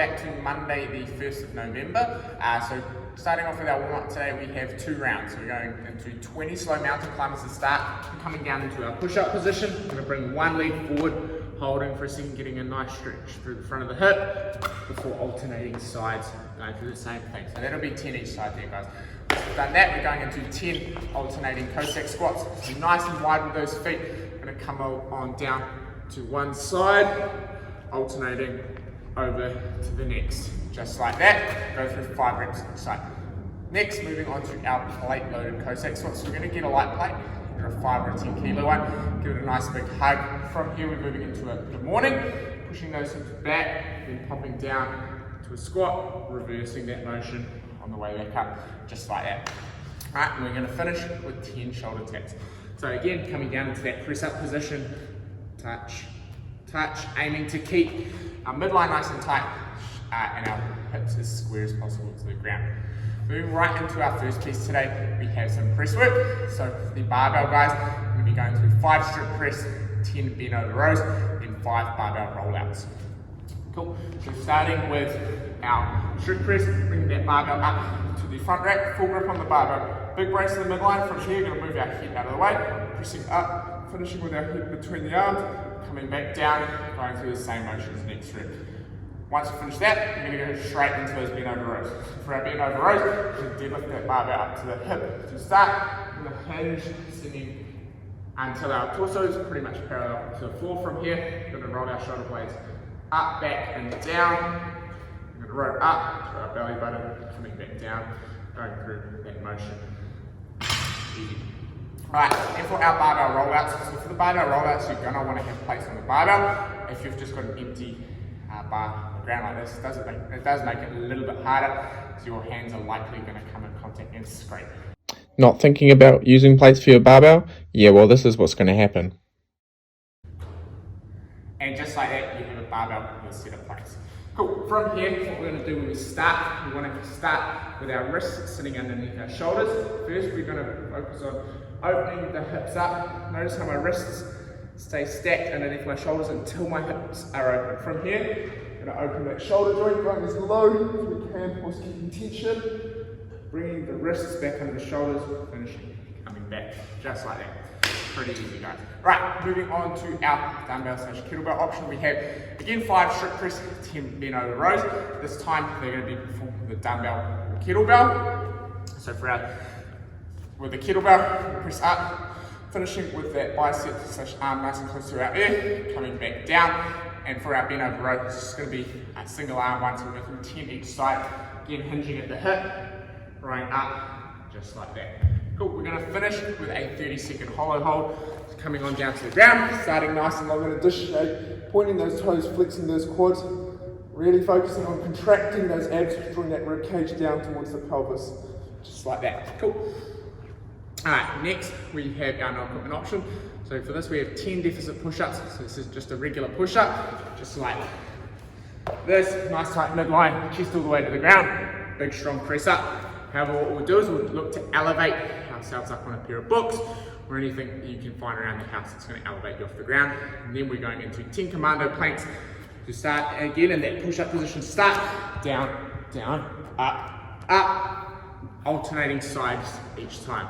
back to Monday the 1st of November. So starting off with our warm-up today, we have 2 rounds. So we're going into 20 slow mountain climbers to start, coming down into our push-up position. We're going to bring one leg forward, holding for a second, getting a nice stretch through the front of the hip, before alternating sides, going through the same thing. So that'll be 10 each side there, guys. Once we've done that, we're going into 10 alternating cossack squats. So nice and wide with those feet. We're going to come on down to one side, alternating over to the next. Just like that, go through 5 reps each side. Next, moving on to our plate loaded cossack squats. So we're going to get a light plate, either a 5 or a 10 kilo one. Give it a nice big hug. From here, we're moving into a good morning, pushing those hips back, then popping down to a squat, reversing that motion on the way back up, just like that. All right, and we're going to finish with 10 shoulder taps. So again, coming down into that press up position, touch, touch, aiming to keep our midline nice and tight and our hips as square as possible to the ground. Moving right into our first piece today, we have some press work. So for the barbell guys, we're going to be going through 5 strip press, 10 bent over rows, then 5 barbell rollouts. Cool. So starting with our strip press, bringing that barbell up to the front rack, full grip on the barbell. Big brace in the midline. From here, we're going to move our head out of the way, pressing up, finishing with our head between the arms, coming back down, going through the same motion as the next rep. Once we finish that, we're going to go straight into those bent over rows. For our bent over rows, we're going to deadlift that barbell up to the hip. To start, we're going to hinge, sending until our torso is pretty much parallel to the floor. From here, we're going to roll our shoulder blades up, back, and down. We're going to roll up to our belly button, coming back down, going through that motion. Easy. Alright, and for our barbell rollouts, so for the barbell rollouts, you're going to want to have plates on the barbell. If you've just got an empty bar on the ground like this, it does make it a little bit harder, so your hands are likely going to come in contact and scrape. Not thinking about using plates for your barbell? Yeah, well, this is what's going to happen. And just like that, you have a barbell with a set of plates. Cool. From here, what we're going to do when we start, we want to start with our wrists sitting underneath our shoulders. First, we're going to focus on opening the hips up. Notice how my wrists stay stacked underneath my shoulders until my hips are open. From here, I'm going to open that shoulder joint, going as low as we can, whilst keeping tension. Bringing the wrists back under the shoulders, finishing, coming back, just like that. Pretty easy, guys. Right, moving on to our dumbbell / kettlebell option. We have, again, 5 strip press, 10 bent over rows. This time, they're going to be performed with a dumbbell or kettlebell. So with the kettlebell, we press up, finishing with that bicep / arm nice and close to our ear, coming back down. And for our bent over row, it's just going to be a single arm one, so we're going through 10 each side. Again, hinging at the hip, rolling up, just like that. Cool, we're going to finish with a 30-second hollow hold, coming on down to the ground, starting nice and long in a dish shape, pointing those toes, flexing those quads, really focusing on contracting those abs, drawing that rib cage down towards the pelvis, just like that. Cool. Alright, next we have our no-equipment option. So for this we have 10 deficit push-ups, so this is just a regular push-up, just like this, nice tight midline, chest all the way to the ground, big strong press up. However, what we'll do is we'll look to elevate ourselves up on a pair of books or anything that you can find around the house that's going to elevate you off the ground. And then we're going into 10 Commando Planks to start again in that push-up position. Start, down, down, up, up, alternating sides each time.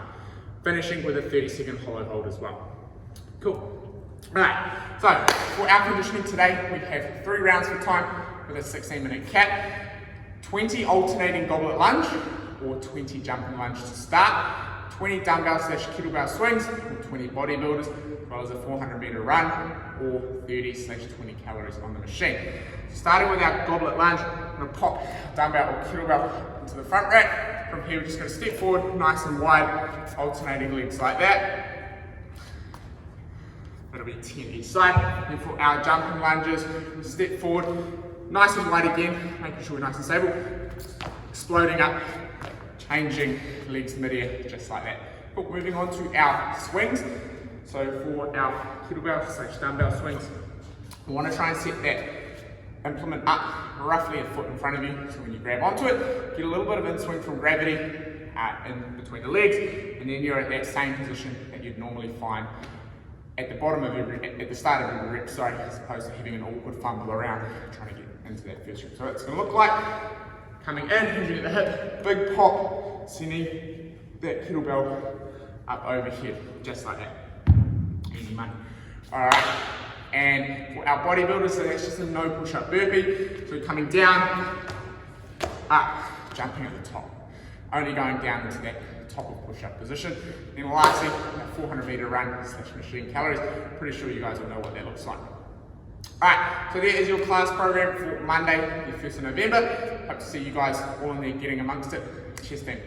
Finishing with a 30-second hollow hold as well. Cool. Alright, so for our conditioning today, we have 3 rounds for time with a 16-minute cap, 20 alternating goblet lunge, or 20 jumping lunge to start, 20 dumbbell / kettlebell swings, or 20 bodybuilders, as well as a 400-meter run, or 30 / 20 calories on the machine. Starting with our goblet lunge, I'm going to pop dumbbell or kettlebell into the front rack. From here, we're just going to step forward, nice and wide, alternating legs like that. That'll be 10 each side. And for our jumping lunges, we'll step forward, nice and wide again, making sure we're nice and stable, exploding up, changing legs mid-air, just like that. Cool. Moving on to our swings. So for our kettlebell / dumbbell swings, we want to try and set that implement up roughly a foot in front of you. So when you grab onto it, get a little bit of in-swing from gravity in between the legs, and then you're at that same position that you'd normally find at the bottom of at the start of every rep, sorry, as opposed to having an awkward fumble around trying to get into that first rep. So it's going to look like coming in, hinging at the hip, big pop, sending that kettlebell up overhead, just like that. Easy money. Alright, and for our bodybuilders, so that's just a no push-up burpee. So we're coming down, up, jumping at the top. Only going down into that top of push-up position. Then lastly, a 400 meter run / machine calories. Pretty sure you guys will know what that looks like. Alright, so there is your class program for Monday, the 1st of November. Hope to see you guys all in there getting amongst it. Cheers, team.